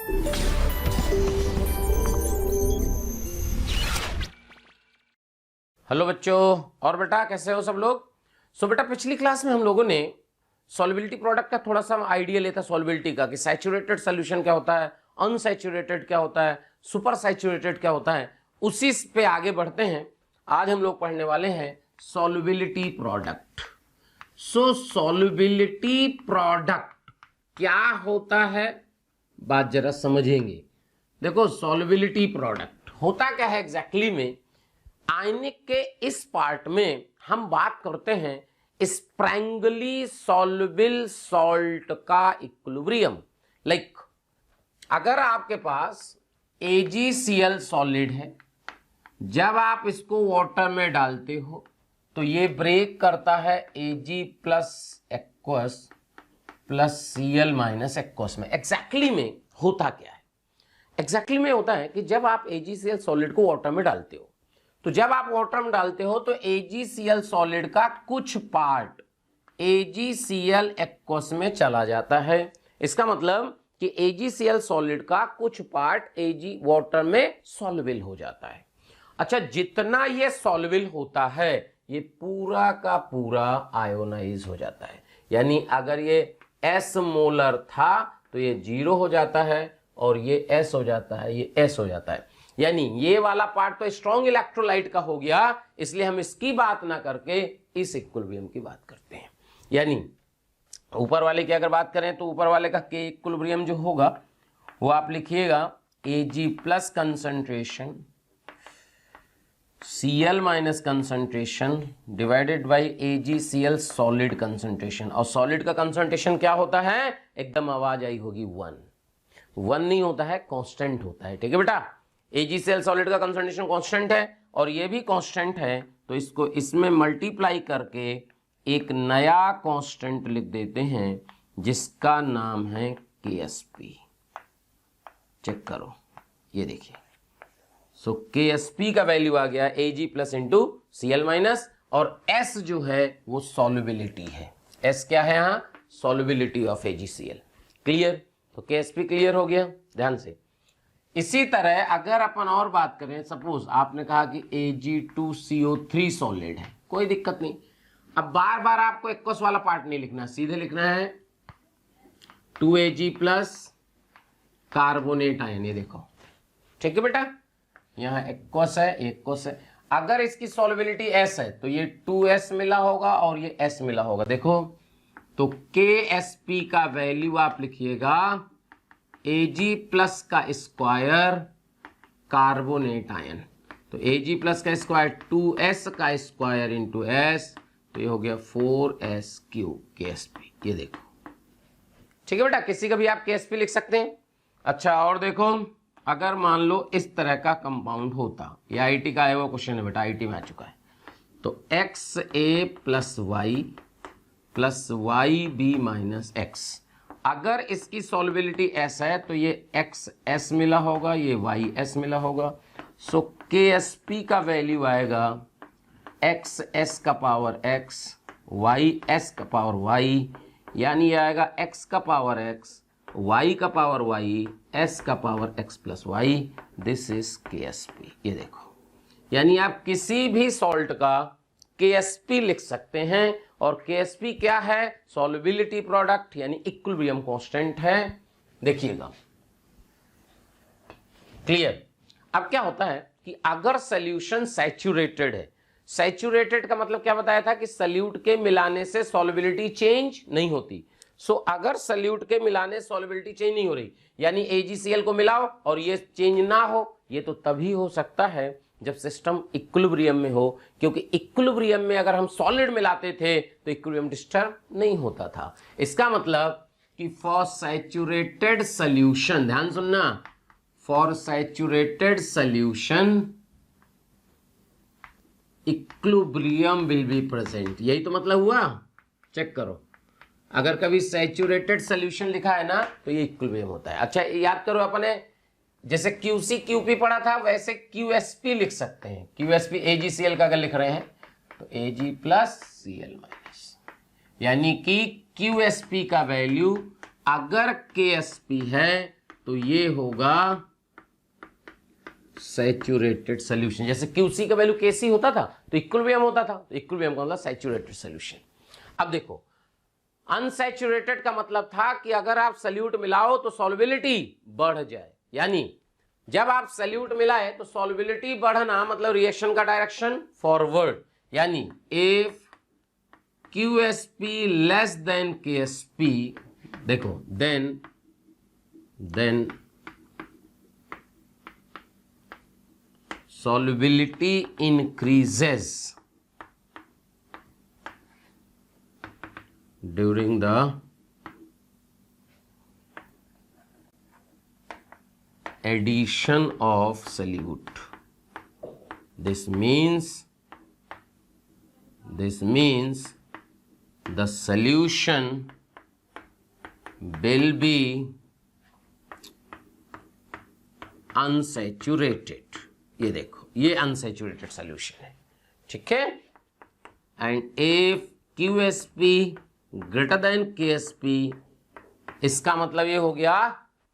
Hello बच्चों, और बेटा कैसे हो सब लोग। बेटा पिछली क्लास में हम लोगों ने सॉल्युबिलिटी प्रोडक्ट का थोड़ा सा आइडिया लेता सॉल्युबिलिटी का कि सैचुरेटेड सॉल्यूशन क्या होता है, अनसैचुरेटेड क्या होता है, सुपर सैचुरेटेड क्या होता है। उसी पे आगे बढ़ते हैं। आज हम लोग पढ़ने वाले हैं सॉल्युबिलिटी प्रोडक्ट। सॉल्युबिलिटी प्रोडक्ट क्या होता है, बात जरा समझेंगे। देखो सॉल्युबिलिटी प्रोडक्ट होता क्या है एग्जैक्टली में। आयनिक के इस पार्ट में हम बात करते हैं स्प्रैंगली सॉल्युबल सॉल्ट का इक्विलिब्रियम। लाइक अगर आपके पास AgCl सॉलिड है, जब आप इसको वाटर में डालते हो तो ये ब्रेक करता है Ag plus aqueous plus Cl minus aqueous में। एग्जैक्टली में होता क्या है, एग्जैक्टली में होता है कि जब आप AgCl सॉलिड को वाटर में डालते हो तो जब आप वाटर में डालते हो तो AgCl सॉलिड का कुछ पार्ट AgCl एक्वस में चला जाता है। इसका मतलब कि AgCl सॉलिड का कुछ पार्ट Ag वाटर में सॉल्युबल हो जाता है। अच्छा, जितना ये सॉल्युबल होता है ये पूरा का पूरा आयोनाइज हो जाता है। यानी अगर ये S मोलर था तो ये 0 हो जाता है और ये S हो जाता है, ये S हो जाता है। यानी ये वाला पार्ट तो स्ट्रॉन्ग इलेक्ट्रोलाइट का हो गया, इसलिए हम इसकी बात ना करके इस इक्विलिब्रियम की बात करते हैं। यानी ऊपर वाले की अगर बात करें तो ऊपर वाले का के इक्विलिब्रियम जो होगा वो आप लिखिएगा Ag plus concentration Cl minus concentration divided by AgCl solid concentration. और सॉलिड का कंसंट्रेशन क्या होता है, एकदम आवाज आई होगी 1 नहीं होता है, कांस्टेंट होता है। ठीक है बेटा, AgCl सॉलिड का कंसंट्रेशन कांस्टेंट है और ये भी कांस्टेंट है, तो इसको इसमें मल्टीप्लाई करके एक नया कांस्टेंट लिख देते हैं जिसका नाम है Ksp। चेक करो, ये देखिए। Ksp का वैल्यू आ गया Ag plus into Cl minus, और S जो है वो सॉल्युबिलिटी है। S क्या है यहाँ, सॉल्युबिलिटी ऑफ AgCl। क्लियर, तो Ksp क्लियर हो गया ध्यान से। इसी तरह अगर अपन और बात करें, सपोज आपने कहा कि Ag2CO3 सॉलिड है, कोई दिक्कत नहीं। अब बार बार आपको एक्वस वाला पार्ट नहीं लिखना, सीधे लिखना है 2Ag प्लस कार्बोनेट आयन। ये देखो, ठीक है बेटा, यहाँ एक्वस है, एक्वस है। अगर इसकी सॉल्युबिलिटी S है तो ये 2S मिला होगा और ये S मिला होगा। देखो तो Ksp का वैल्यू आप लिखिएगा Ag प्लस का स्क्वायर कार्बोनेट आयन, तो Ag प्लस का स्क्वायर 2S का स्क्वायर इंटू S, तो ये हो गया 4S3 Ksp। ये देखो, ठीक है बेटा, किसी का भी आप Ksp लिख सकते हैं। अच्छा, और देखो अगर मान लो इस तरह का कंपाउंड होता, ये IT का है वो क्वेश्चन है बेटा, IT में आ चुका है। तो XA plus y plus YB minus X, अगर इसकी सॉल्युबिलिटी S है तो ये XS मिला होगा, ये YS मिला होगा। सो Ksp का वैल्यू आएगा XS का पावर X, YS का पावर Y, यानी ये आएगा X का पावर X, Y का पावर Y, S का power X plus Y। This is Ksp। ये देखो, यानी आप किसी भी सॉल्ट का Ksp लिख सकते हैं, और Ksp क्या है, सॉल्युबिलिटी प्रोडक्ट यानी इक्विलिब्रियम कांस्टेंट है। देखिएगा, क्लियर। अब क्या होता है कि अगर सॉल्यूशन सैचुरेटेड है, सैचुरेटेड का मतलब क्या बताया था कि सल्यूट के मिलाने से सॉल्युबिलिटी चेंज नहीं होती। अगर सल्यूट के मिलाने सॉल्युबिलिटी चेंज नहीं हो रही, यानी AgCl को मिलाओ और ये चेंज ना हो, ये तो तभी हो सकता है जब सिस्टम इक्विलिब्रियम में हो, क्योंकि इक्विलिब्रियम में अगर हम सॉलिड मिलाते थे तो इक्विलिब्रियम डिस्टर्ब नहीं होता था। इसका मतलब कि फॉर सैचुरेटेड सॉल्यूशन, ध्यान सुनना, for saturated solution equilibrium will be present. यही तो मतलब हुआ। चेक करो, अगर कभी सैचुरेटेड सॉल्यूशन लिखा है ना तो ये इक्विलिब्रियम होता है। अच्छा, याद करो, अपने जैसे QC QP पढ़ा था वैसे QSP लिख सकते हैं। QSP AgCl का अगर लिख रहे हैं तो Ag प्लस Cl माइनस, यानी कि QSP का वैल्यू अगर KSP है तो ये होगा सैचुरेटेड सॉल्यूशन। जैसे क्यूसी का वैल्यू केसी होता था तो इक्विलिब्रियम होता था, तो इक्विलिब्रियम का मतलब सैचुरेटेड सॉल्यूशन। अब देखो अनसैचुरेटेड का मतलब था कि अगर आप सॉल्यूट मिलाओ तो सॉल्युबिलिटी बढ़ जाए, यानी जब आप सॉल्यूट मिलाए तो सॉल्युबिलिटी बढ़ना मतलब रिएक्शन का डायरेक्शन फॉरवर्ड, यानी if QSP less than KSP, देखो then solubility increases during the addition of solute. This means the solution will be unsaturated। ये देखो ये अनसैचुरेटेड सॉल्यूशन है, ठीक है। And if QSP greater than KSP, इसका मतलब ये हो गया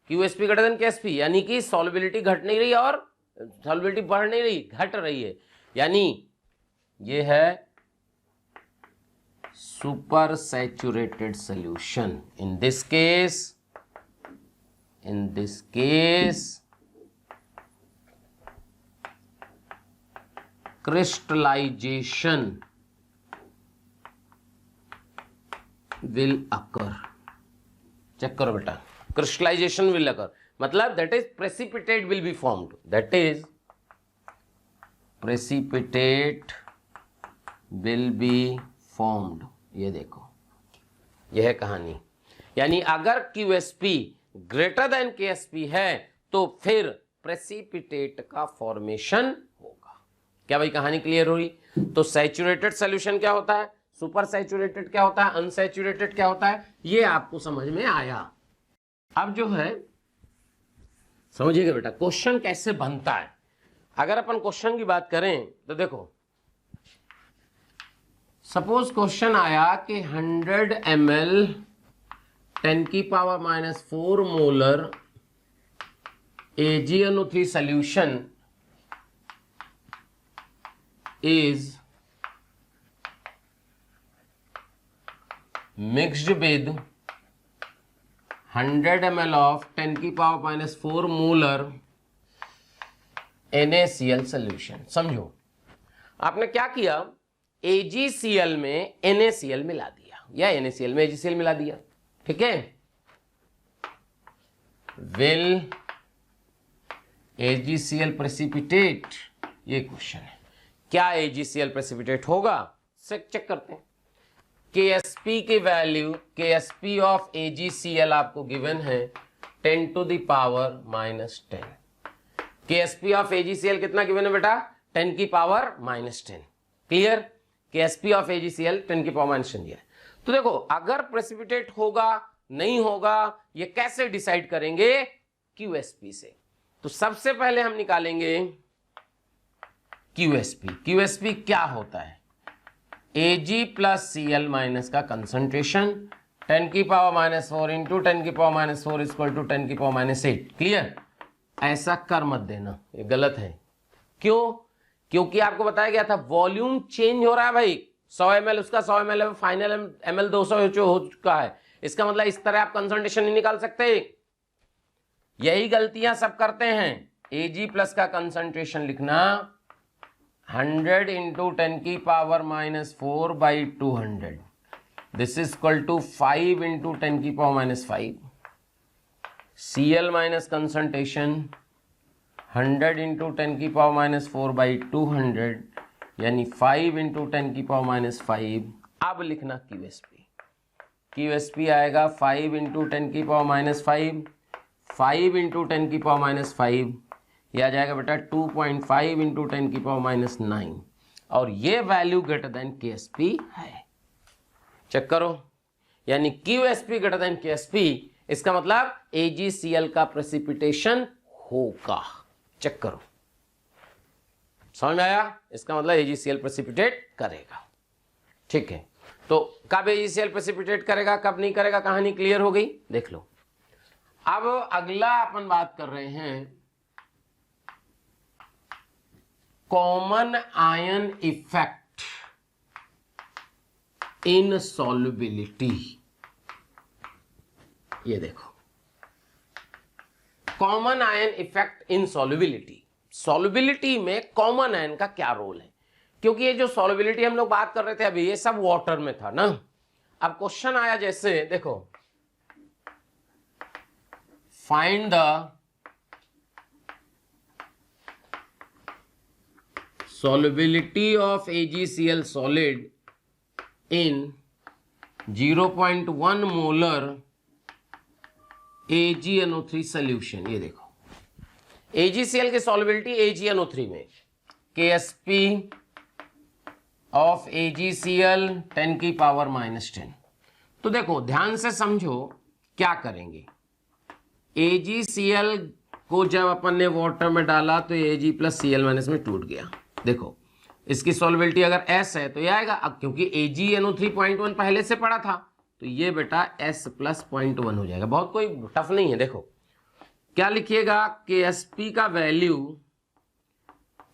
QSP ग्रेटर देन KSP, यानी कि सॉल्युबिलिटी घट नहीं रही और सॉल्युबिलिटी बढ़ नहीं रही, घट रही है, यानी ये है super saturated solution. In this case crystallization will occur। Check करो बेटा, crystallization will occur मतलब that is precipitate will be formed, that is precipitate will be formed। ये देखो यह है कहानी, यानी अगर QSP ग्रेटर देन KSP है तो फिर प्रेसिपिटेट का फॉर्मेशन होगा। क्या भाई कहानी क्लियर हुई? तो सैचुरेटेड सॉल्यूशन क्या होता है, सुपर सैचुरेटेड क्या होता है, अनसैचुरेटेड क्या होता है, ये आपको समझ में आया। अब जो है समझिएगा बेटा क्वेश्चन कैसे बनता है। अगर अपन क्वेश्चन की बात करें तो देखो सपोज क्वेश्चन आया कि 100 ml 10⁻⁻⁴ molar AgNO3 solution is mixed with 100 ml of 10⁻⁴ molar NaCl solution। समझो आपने क्या किया, AgCl में NaCl मिला दिया या NaCl में AgCl मिला दिया, ठीक है। Will AgCl precipitate, ये क्वेश्चन है, क्या AgCl precipitate होगा? चेक करते हैं। KSP की वैल्यू, KSP ऑफ AgCl आपको गिवन है 10⁻⁻10। KSP ऑफ AgCl कितना गिवन है बेटा? 10⁻⁻10। क्लियर? KSP ऑफ AgCl 10⁻⁻10 दिया है। तो देखो अगर प्रेसिपिटेट होगा नहीं होगा ये कैसे डिसाइड करेंगे? QSP से। तो सबसे पहले हम निकालेंगे QSP। QSP क्या होता है? Ag प्लस Cl माइनस का concentration 10⁻⁻4 into 10⁻⁻4 equal to 10⁻⁻8। Clear? ऐसा कर मत देना, ये गलत है। क्यों? क्योंकि आपको बताया गया था वॉल्यूम चेंज हो रहा है भाई, 100 ml उसका 100 ml फाइनल ml 200 हो चुका है। इसका मतलब इस तरह आप कंसंट्रेशन नहीं निकाल सकते, यही गलतियां सब करते हैं। Ag प्लस का कंसंट्रेशन लिखना 100 into 10⁻⁻4 by 200, this is equal to 5 into 10⁻⁻5। Cl minus concentration 100 into 10⁻⁻4 by 200 यानी 5 इंटू 10⁻�5। अब लिखना QSP। QSP आएगा 5 इंटू 10⁻⁵, 5 इंटू 10⁻⁵, यह आ जाएगा बेटा 2.5 इंटू 10⁻⁹, और ये वैल्यू ग्रेटर देन KSP है। चेक करो, यानी QSP ग्रेटर देन KSP, इसका मतलब AgCl का प्रेसिपिटेशन होगा। चेक करो, समझ में आया? इसका मतलब AgCl प्रेसिपिटेट करेगा, ठीक है। तो कब AgCl प्रेसिपिटेट करेगा कब नहीं करेगा, कहानी क्लियर हो गई? देख लो। अब अगला अपन बात कर रहे हैं common ion effect in solubility. ये देखो, common ion effect in solubility. Solubility में कॉमन आयन का क्या रोल है, क्योंकि ये जो सॉल्युबिलिटी हम लोग बात कर रहे थे अभी, ये सब वाटर में था ना। अब क्वेश्चन आया जैसे देखो, find the solubility of AgCl solid in 0.1 molar AgNO3 solution। ये देखो AgCl की solubility AgNO3 में, KSP of AgCl 10 की पावर -10। तो देखो ध्यान से समझो क्या करेंगे। AgCl को जब अपन ने वाटर में डाला तो Ag प्लस Cl माइनस में टूट गया। देखो इसकी सॉल्युबिलिटी अगर S है तो ये आएगा। अब क्योंकि AgNO3.1 पहले से पड़ा था तो ये बेटा S प्लस 0.1 हो जाएगा। बहुत कोई टफ नहीं है। देखो क्या लिखिएगा, KSP का value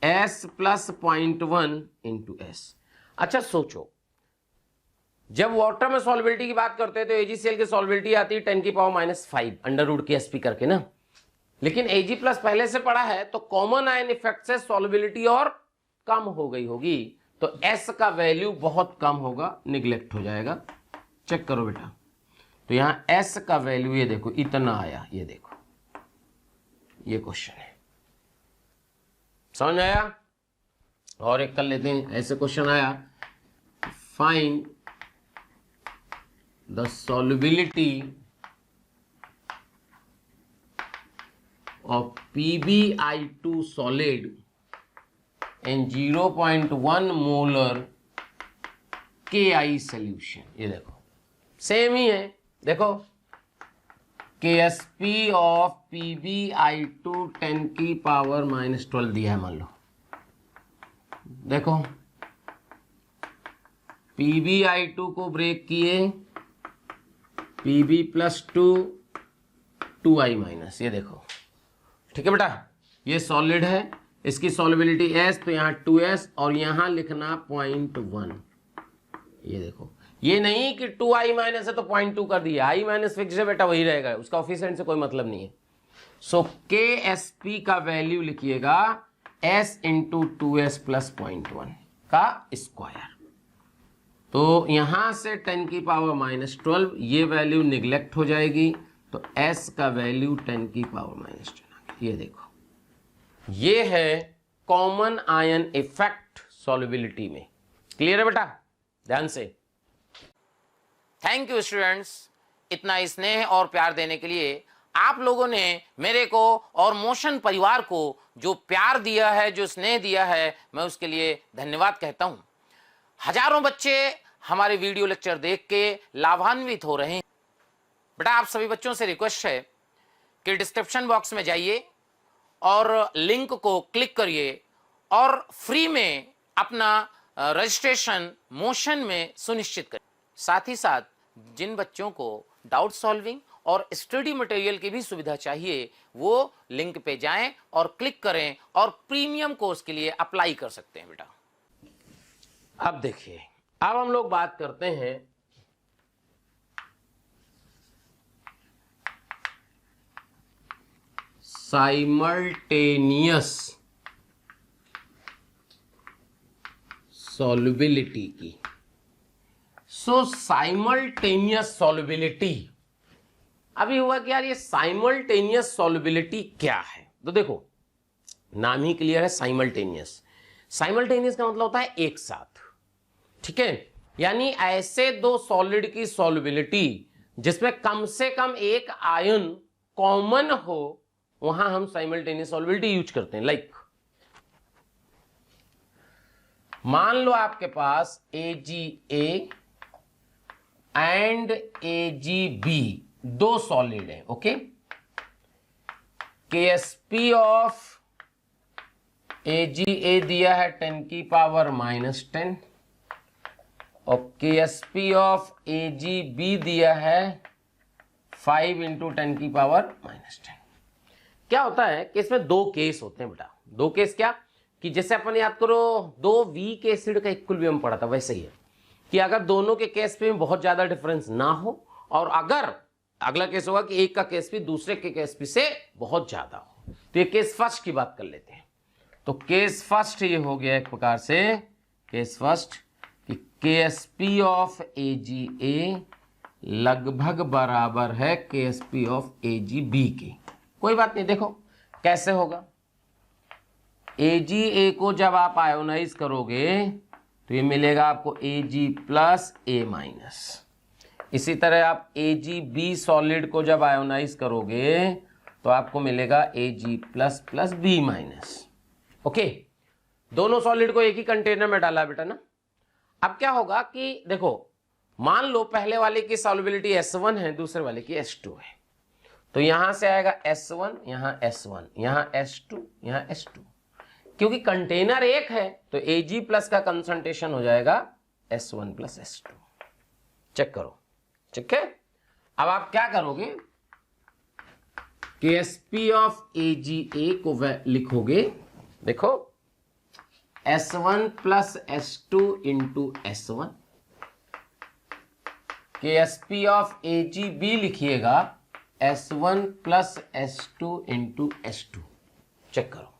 S plus 0.1 into S। अच्छा सोचो, जब वाटर में सॉल्युबिलिटी की बात करते हैं तो AgCl की सॉल्युबिलिटी आती है 10 की पावर -5 √KSP करके ना, लेकिन Ag प्लस पहले से पड़ा है तो कॉमन आयन इफेक्ट से सॉल्युबिलिटी और कम हो गई होगी, तो S का वैल्यू बहुत कम होगा, निगलेक्ट हो जाएगा। चेक करो बेटा, तो यहां S का वैल्यू ये देखो इतना आया। ये देखो ये क्वेश्चन है, समझ आया? और एक कर लेते हैं, ऐसे क्वेश्चन आया, find the solubility of PbI2 solid in 0.1 molar KI solution. ये देखो सेम ही है। देखो KSP ऑफ PbI2 10 की पावर -12 दिया है, मान लो। देखो PbI2 को ब्रेक किए, Pb प्लस 2I माइनस। ये देखो ठीक है बेटा, ये सॉलिड है, इसकी सॉल्युबिलिटी S, तो यहाँ 2S और यहाँ लिखना 0.1। ये देखो, ये नहीं कि 2I माइनस है तो 0.2 कर दिया, I माइनस फिक्स है बेटा, वही रहेगा, उसका ऑफिशिएंट से कोई मतलब नहीं है। सो KSP का वैल्यू लिखिएगा S इंटू 2S प्लस 0.1 का स्क्वायर। तो यहां से 10 की पावर -12, ये वैल्यू निगलेक्ट हो जाएगी, तो S का वैल्यू 10 की पावर -10। ये देखो, ये है कॉमन आयन इफेक्ट सॉल्युबिलिटी में। क्लियर है बेटा? ध्यान से। थैंक यू स्टूडेंट्स, इतना स्नेह और प्यार देने के लिए। आप लोगों ने मेरे को और मोशन परिवार को जो प्यार दिया है, जो स्नेह दिया है, मैं उसके लिए धन्यवाद कहता हूं। हजारों बच्चे हमारे वीडियो लेक्चर देख के लाभान्वित हो रहे हैं। बेटा आप सभी बच्चों से रिक्वेस्ट है कि डिस्क्रिप्शन बॉक्स में जाइए और लिंक को क्लिक करिए और फ्री में अपना रजिस्ट्रेशन मोशन में सुनिश्चित करिए। साथ ही साथ जिन बच्चों को डाउट सॉल्विंग और स्टडी मटेरियल की भी सुविधा चाहिए, वो लिंक पे जाएं और क्लिक करें और प्रीमियम कोर्स के लिए अप्लाई कर सकते हैं बेटा। अब देखिए, अब हम लोग बात करते हैं साइमल्टेनियस सॉल्युबिलिटी की। सो साइमल्टेनियस सॉल्युबिलिटी, अभी हुआ कि यार ये साइमल्टेनियस सॉल्युबिलिटी क्या है? तो देखो नाम ही क्लियर है, साइमल्टेनियस। साइमल्टेनियस का मतलब होता है एक साथ, ठीक है? यानी ऐसे दो सॉलिड की सॉल्युबिलिटी जिसमें कम से कम एक आयन कॉमन हो, वहां हम साइमल्टेनियस सॉल्युबिलिटी यूज करते हैं। लाइक मान लो आपके पास AgA एंड AgB दो सॉलिड है, ओके? KSP ऑफ AgA दिया है 10 की पावर -10 और KSP ऑफ AgB दिया है 5 इंटू 10 की पावर -10। क्या होता है कि इसमें दो केस होते हैं बेटा। दो केस क्या कि जैसे अपन याद करो 2 वीक एसिड का इक्विलिब्रियम पढ़ा था, वैसे ही है कि अगर दोनों के केस पे बहुत ज्यादा डिफरेंस ना हो, और अगर अगला केस होगा कि एक का केस भी दूसरे के केस भी से बहुत ज्यादा हो। तो ये केस फर्स्ट की बात कर लेते हैं। तो केस फर्स्ट ये हो गया एक प्रकार से केस फर्स्ट कि KSP ऑफ AgA लगभग बराबर है KSP ऑफ AgB के। कोई बात नहीं, देखो कैसे होगा। AgA को जब आप आयोनाइज करोगे तो ये मिलेगा आपको Ag प्लस A-। इसी तरह आप AgB सॉलिड को जब आयोनाइज करोगे तो आपको मिलेगा Ag plus plus B-। Okay, दोनों सॉलिड को एक ही कंटेनर में डाला बेटा ना। अब क्या होगा कि देखो मान लो पहले वाले की सॉल्युबिलिटी S1 है, दूसरे वाले की S2 है, तो यहां से आएगा S1, यहां S1, यहां S2, यहां S2। क्योंकि कंटेनर एक है तो Ag प्लस का कंसंट्रेशन हो जाएगा S1 प्लस S2। चेक करो, ठीक है। अब आप क्या करोगे, KSP ऑफ AgA को लिखोगे, देखो S1 plus S2 into S1। KSP of AgB लिखिएगा S1 plus S2 into S2। Check करो,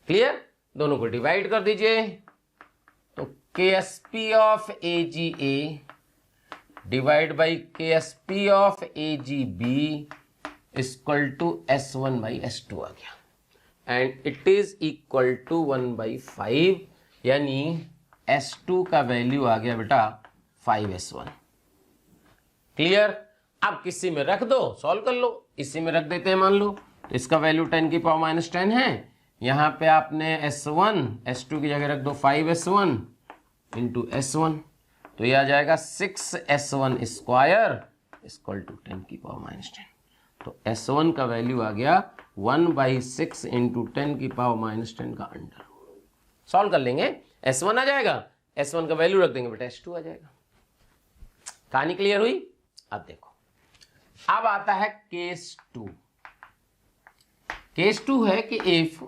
क्लियर। दोनों को डिवाइड कर दीजिए तो KSP of AgA divide by KSP of AgB equal to S1 by S2 आ गया, and it is equal to 1/5, यानी S2 का वैल्यू आ गया बेटा 5S1। क्लियर। अब किसी में रख दो, सॉल्व कर लो। इसी में रख देते हैं, मान लो तो इसका वैल्यू 10 की पावर -10 है। यहां पे आपने S1 S2 की जगह रख दो 5S1 इंटू S1, तो ये आ जाएगा 6S1 स्क्वायर इक्वल टू 10 की पावर -10। तो S1 का वैल्यू आ गया 1/6 इंटू 10 की पावर -10 का अंडर। सॉल्व कर लेंगे, S1 आ जाएगा, S1 का वैल्यू रख देंगे बेटा S2 आ जाएगा। कहानी क्लियर हुई। अब देखो, अब आता है केस 2। केस 2 है कि इफ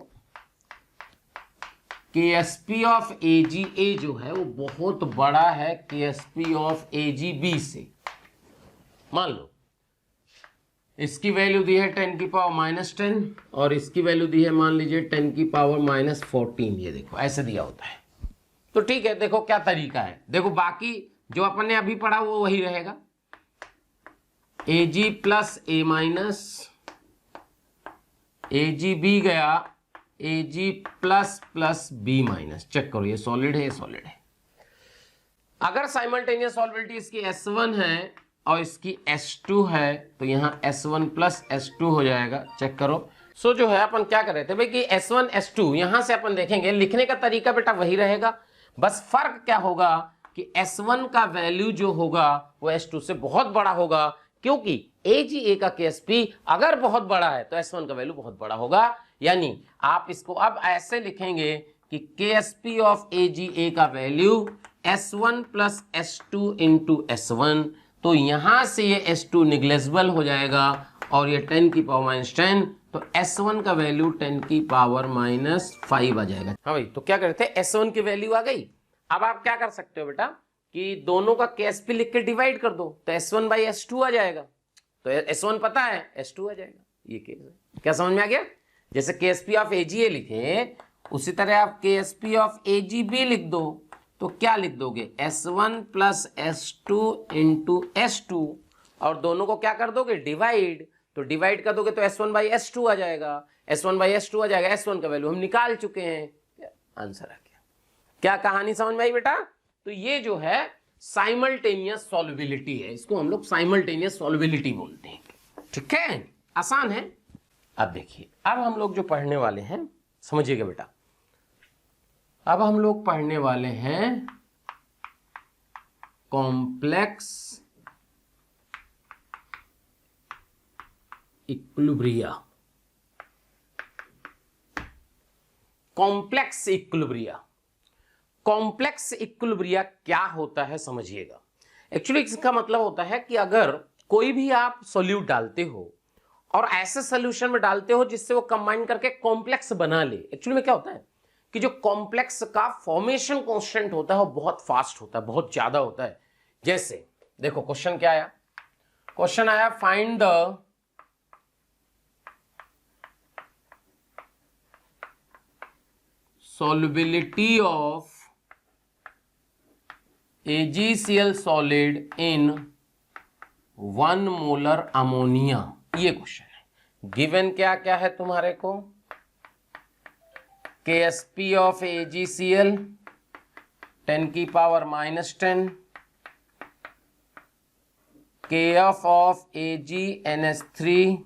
KSP ऑफ AgA जो है वो बहुत बड़ा है KSP ऑफ AgB से। मान लो इसकी वैल्यू दी है 10 की पावर -10 और इसकी वैल्यू दी है मान लीजिए 10 की पावर -14। ये देखो ऐसे दिया होता है। तो ठीक है, देखो क्या तरीका है। देखो बाकी जो अपन ने अभी पढ़ा वो वही रहेगा, Ag प्लस A-, AgB गया Ag plus plus B-। Check करो, ये सॉलिड है, ये सॉलिड है। अगर साइमल्टेनियस सॉल्युबिलिटी इसकी S1 है और इसकी S2 है तो यहाँ S1 प्लस S2 हो जाएगा। चेक करो। सो जो है अपन क्या कर रहे थे भाई कि S1 S2 यहां से अपन देखेंगे, लिखने का तरीका बेटा वही रहेगा, बस फर्क क्या होगा कि S1 का वैल्यू जो होगा वो S2 से बहुत बड़ा होगा, क्योंकि AgA का KSP अगर बहुत बड़ा है तो S1 का वैल्यू बहुत बड़ा होगा। यानी आप इसको अब ऐसे लिखेंगे कि KSP ऑफ AgA का value S1 plus S2 into S1। तो यहां से ये S2 निग्लेजिबल हो जाएगा और ये 10 की पावर -10, तो S1 का वैल्यू 10 की पावर -5 आ जाएगा। हाँ भाई, तो क्या करते हैं, S1 की वैल्यू आ गई। अब आप क्या कर सकते हो बेटा कि दोनों का KSP लिख के डिवाइड कर दो, तो S1 बाई S2 आ जाएगा। तो S1 पता है, S2 आ जाएगा। ये केस है, क्या समझ में आ गया। जैसे KSP ऑफ AgA लिखे उसी तरह आप KSP ऑफ AgB लिख दो, तो क्या लिख दोगे, S1 plus S2 into S2, और दोनों को क्या कर दोगे, डिवाइड। तो डिवाइड कर दोगे तो S1 बाई S2 आ जाएगा, S1 बाई S2 आ जाएगा। S1 का वैल्यू हम निकाल चुके हैं, आंसर आ गया। क्या कहानी समझ में आई बेटा। तो ये जो है साइमल्टेनियस सॉल्युबिलिटी है, इसको हम लोग साइमल्टेनियस सॉल्युबिलिटी बोलते हैं। ठीक है, आसान है। अब देखिए, अब हम लोग जो पढ़ने वाले हैं, समझिएगा बेटा, अब हम लोग पढ़ने वाले हैं complex equilibria. Complex equilibria, complex equilibria क्या होता है समझिएगा। एक्चुअली इसका मतलब होता है कि अगर कोई भी आप सोल्यूट डालते हो और ऐसे सोल्यूशन में डालते हो जिससे वो कंबाइन करके कॉम्प्लेक्स बना ले, एक्चुअली में क्या होता है कि जो कॉम्प्लेक्स का फॉर्मेशन कांस्टेंट होता है वो बहुत फास्ट होता है, बहुत ज्यादा होता है। जैसे देखो क्वेश्चन क्या आया, क्वेश्चन आया find the solubility of AgCl solid in 1 molar ammonia. ये क्वेश्चन है। गिवन क्या क्या है तुम्हारे को, KSP ऑफ AgCl 10 की power -10, KF of AgNH3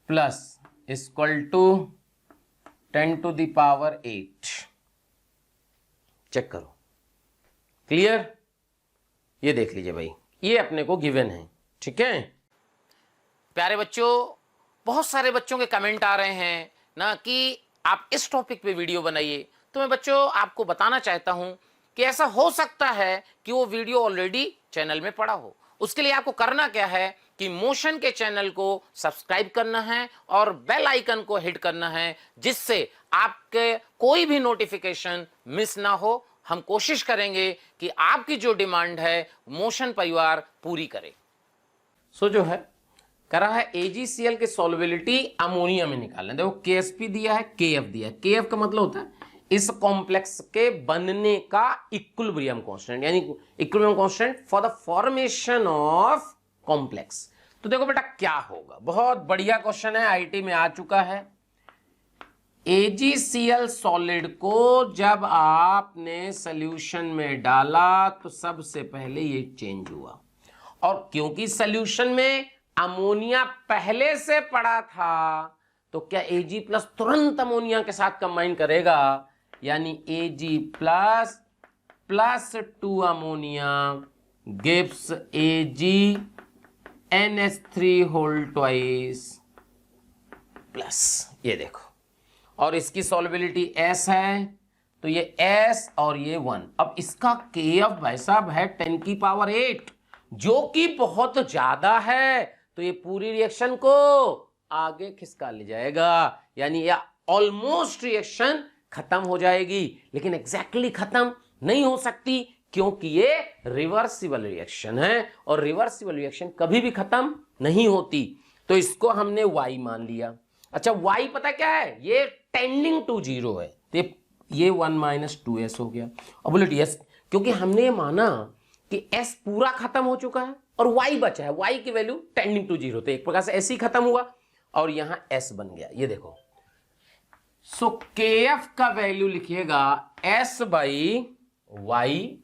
plus equal to 10 to the power 8। Check करो, क्लियर? ये देख लीजिए भाई, ये अपने को गिवन है, ठीक है प्यारे बच्चों। बहुत सारे बच्चों के कमेंट आ रहे हैं ना कि आप इस टॉपिक पे वीडियो बनाइए, तो मैं बच्चों आपको बताना चाहता हूं कि ऐसा हो सकता है कि वो वीडियो ऑलरेडी चैनल में पड़ा हो। उसके लिए आपको करना क्या है कि मोशन के चैनल को सब्सक्राइब करना है और बेल आइकन को हिट करना है, जिससे आपके कोई भी नोटिफिकेशन मिस ना हो। हम कोशिश करेंगे कि आपकी जो डिमांड है मोशन परिवार पूरी करे। सो जो है करा है AgCl की सॉल्युबिलिटी अमोनिया में निकालना। देखो KSP दिया है, KF दिया है। KF का मतलब होता है इस कॉम्प्लेक्स के बनने का इक्विलिब्रियम कांस्टेंट, यानी equilibrium constant for the formation of complex. तो देखो बेटा क्या होगा, बहुत बढ़िया क्वेश्चन है, आईटी में आ चुका है। AgCl सॉलिड को जब आपने सॉल्यूशन में डाला तो सबसे पहले ये चेंज हुआ, और क्योंकि सॉल्यूशन में अमोनिया पहले से पड़ा था तो क्या Ag प्लस तुरंत अमोनिया के साथ कंबाइन करेगा, यानी Ag plus plus 2 ammonia gives AgNH3 whole twice plus. ये देखो, और इसकी सॉल्युबिलिटी S है तो ये S और ये 1। अब इसका KF भाई साहब है 10 की पावर 8, जो कि बहुत ज्यादा है, तो ये पूरी रिएक्शन को आगे खिसका ले जाएगा, यानी ये ऑलमोस्ट रिएक्शन खत्म हो जाएगी, लेकिन एग्जैक्टली खत्म नहीं हो सकती क्योंकि ये रिवर्सिबल रिएक्शन है, और रिवर्सिबल रिएक्शन कभी भी खत्म नहीं होती। तो इसको हमने Y मान लिया। अच्छा Y पता क्या है, ये टेंडिंग टू 0 है, तो ये 1 - 2s हो गया। अब बोले S, क्योंकि हमने ये माना कि S पूरा खत्म हो चुका है और Y बचा है, Y की वैल्यू टेंडिंग टू 0, तो एक प्रकार से S ही खत्म हुआ और यहां S बन गया। ये देखो, सो KF का वैल्यू लिखिएगा S बाई Y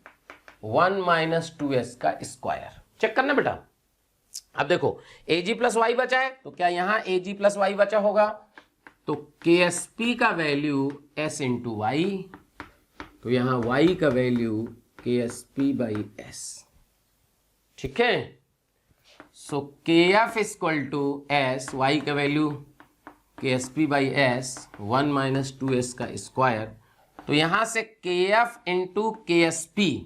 1 - 2s का स्क्वायर। चेक करना बेटा। अब देखो Ag प्लस Y बचा है, तो क्या यहां Ag प्लस Y बचा होगा, तो KSP का वैल्यू S इंटू Y, तो यहां Y का वैल्यू KSP बाई S, ठीक है। So KF equal to S, Y का value KSP by S 1 - 2s का स्क्वायर, तो यहां से KF into KSP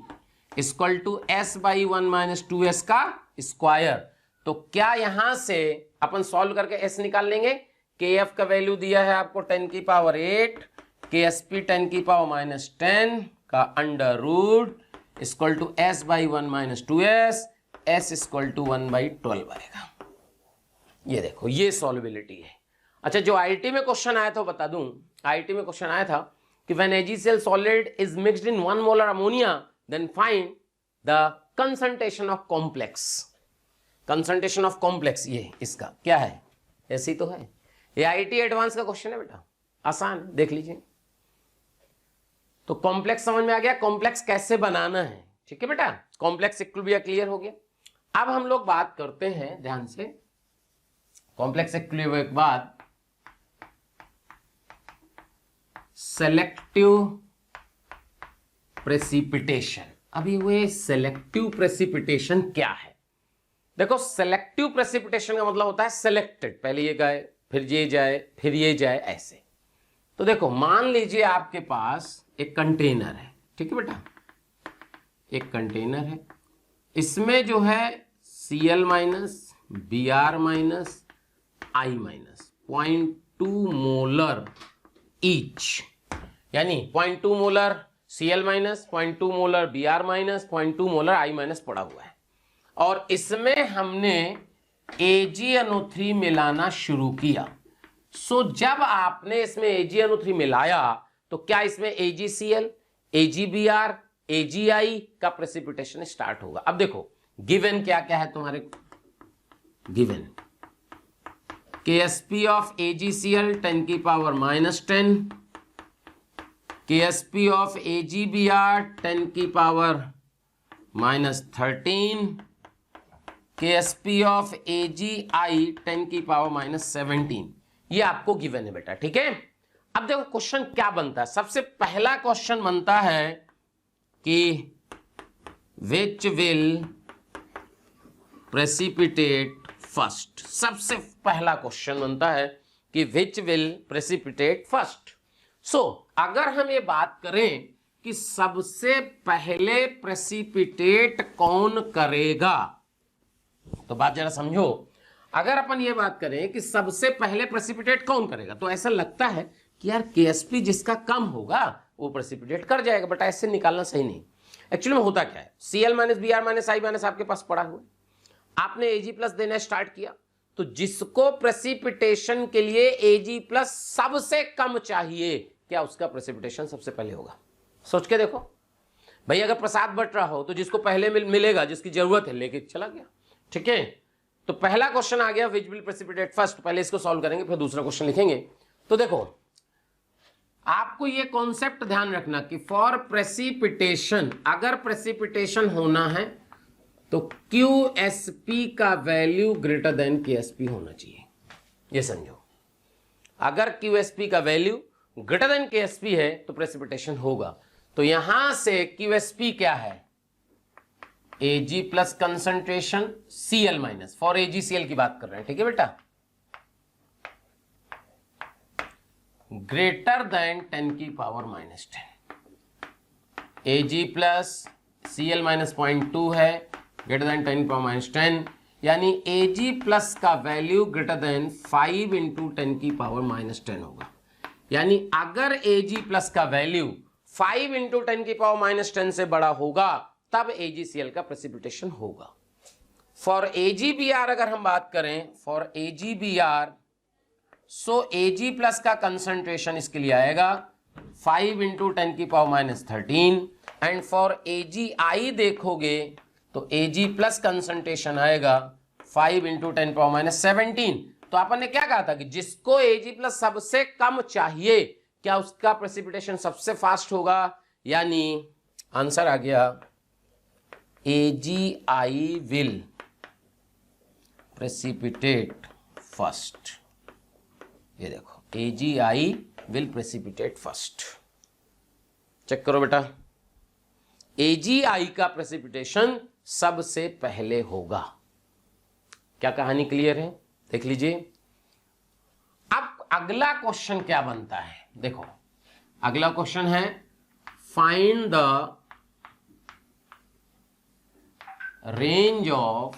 equal to S by 1 - 2s का स्क्वायर। तो क्या यहां से अपन सॉल्व करके S निकाल लेंगे। KF का वैल्यू दिया है आपको 10 की पावर 8, KSP 10 की पावर -10 का under root equal to S by 1 - 2s, S equal to 1/12 आएगा। ये देखो, ये सॉल्युबिलिटी है। अच्छा, जो आईटी में क्वेश्चन आया था बता दूं, आईटी में क्वेश्चन आया था कि when AgCl solid is mixed in 1 molar ammonia then find the concentration of complex. Concentration of complex, ये इसका क्या है, ऐसे ही तो है। ये आईटी एडवांस का क्वेश्चन है बेटा, आसान, देख लीजिए। तो कॉम्प्लेक्स समझ में आ गया, कॉम्प्लेक्स कैसे बनाना है, ठीक है बेटा। कॉम्प्लेक्स इक्विलिब्रियम क्लियर हो गया। अब हम लोग बात करते हैं ध्यान से, कॉम्प्लेक्स इक्विलिब्रियम के बाद सेलेक्टिव प्रेसिपिटेशन। अभी वो सेलेक्टिव प्रेसिपिटेशन क्या है, देखो सेलेक्टिव प्रेसिपिटेशन का मतलब होता है सेलेक्टेड, पहले ये गए फिर ये जाए फिर ये जाए, ऐसे। तो देखो मान लीजिए आपके पास एक कंटेनर है, ठीक है बेटा, एक कंटेनर है, इसमें जो है Cl minus Br minus I minus 0.2 molar each, यानी 0.2 molar Cl minus 0.2 molar Br minus 0.2 molar I minus पड़ा हुआ है। और इसमें हमने AgNO3 मिलाना शुरू किया। सो जब आपने इसमें AgNO3 मिलाया तो क्या इसमें AgCl, AgBr, AgI का प्रेसिपिटेशन स्टार्ट होगा। अब देखो गिवन क्या क्या है तुम्हारे, गिवन KSP ऑफ AgCl 10 की पावर -10, KSP ऑफ AgBr 10 की पावर -13, KSP ऑफ AgI 10 की पावर -17। ये आपको गिवन है बेटा, ठीक है। अब देखो क्वेश्चन क्या बनता है। सबसे पहला क्वेश्चन बनता है कि विच विल प्रेसिपिटेट फर्स्ट। सबसे पहला क्वेश्चन बनता है कि विच विल प्रेसिपिटेट फर्स्ट। सो अगर हम ये बात करें कि सबसे पहले प्रेसिपिटेट कौन करेगा, तो बात जरा समझो। अगर अपन ये बात करें कि सबसे पहले प्रेसिपिटेट कौन करेगा, तो ऐसा लगता है कि यार KSP जिसका कम होगा वो प्रेसिपिटेट कर जाएगा, बट ऐसे निकालना सही नहीं। एक्चुअली में होता क्या है, Cl minus Br minus I minus आपके पास पड़ा हुआ, आपने Ag प्लस देना स्टार्ट किया, तो जिसको प्रेसिपिटेशन के लिए Ag प्लस सबसे कम चाहिए, क्या उसका प्रेसिपिटेशन सबसे पहले होगा। सोच के देखो भाई, अगर प्रसाद बट रहा हो तो जिसको पहले मिलेगा, जिसकी जरूरत है लेके चला गया, ठीक है। तो पहला क्वेश्चन आ गया विच विल प्रेसिपिटेट फर्स्ट। पहले इसको सॉल्व करेंगे फिर दूसरा क्वेश्चन लिखेंगे। तो देखो आपको ये कॉन्सेप्ट ध्यान रखना कि फॉर प्रेसिपिटेशन, अगर प्रेसिपिटेशन होना है तो QSP का वैल्यू ग्रेटर देन KSP होना चाहिए। ये समझो, अगर QSP का वैल्यू ग्रेटर देन KSP है तो प्रेसिपिटेशन होगा। तो यहां से QSP क्या है, Ag plus concentration Cl minus, for AgCl की बात कर रहे हैं, ठीक है बेटा, ग्रेटर देन 10 की power -10। Ag plus Cl minus 0.2 है, ग्रेटर देन 10 की पावर -10, यानी Ag प्लस का वैल्यू ग्रेटर देन 5 इंटू 10 की पावर -10 होगा। यानी अगर Ag प्लस का वैल्यू 5 इंटू 10 की पावर -10 से बड़ा होगा तब AgCl का प्रेसिपिटेशन होगा। फॉर AgBr अगर हम बात करें, for AgBr, so Ag plus का कंसंट्रेशन इसके लिए आएगा 5 इंटू 10 की पावर -13, एंड फॉर AgI देखोगे तो Ag प्लस कंसंट्रेशन आएगा 5 इंटू 10 पावर -17। तो अपन ने क्या कहा था कि जिसको Ag प्लस सबसे कम चाहिए, क्या उसका प्रेसिपिटेशन सबसे फास्ट होगा, यानी आंसर आ गया AgI will precipitate first। ये देखो AgI will precipitate first। Check करो बेटा, AgI का प्रेसिपिटेशन सबसे पहले होगा। क्या कहानी क्लियर है, देख लीजिए। अब अगला क्वेश्चन क्या बनता है, देखो अगला क्वेश्चन है find the range of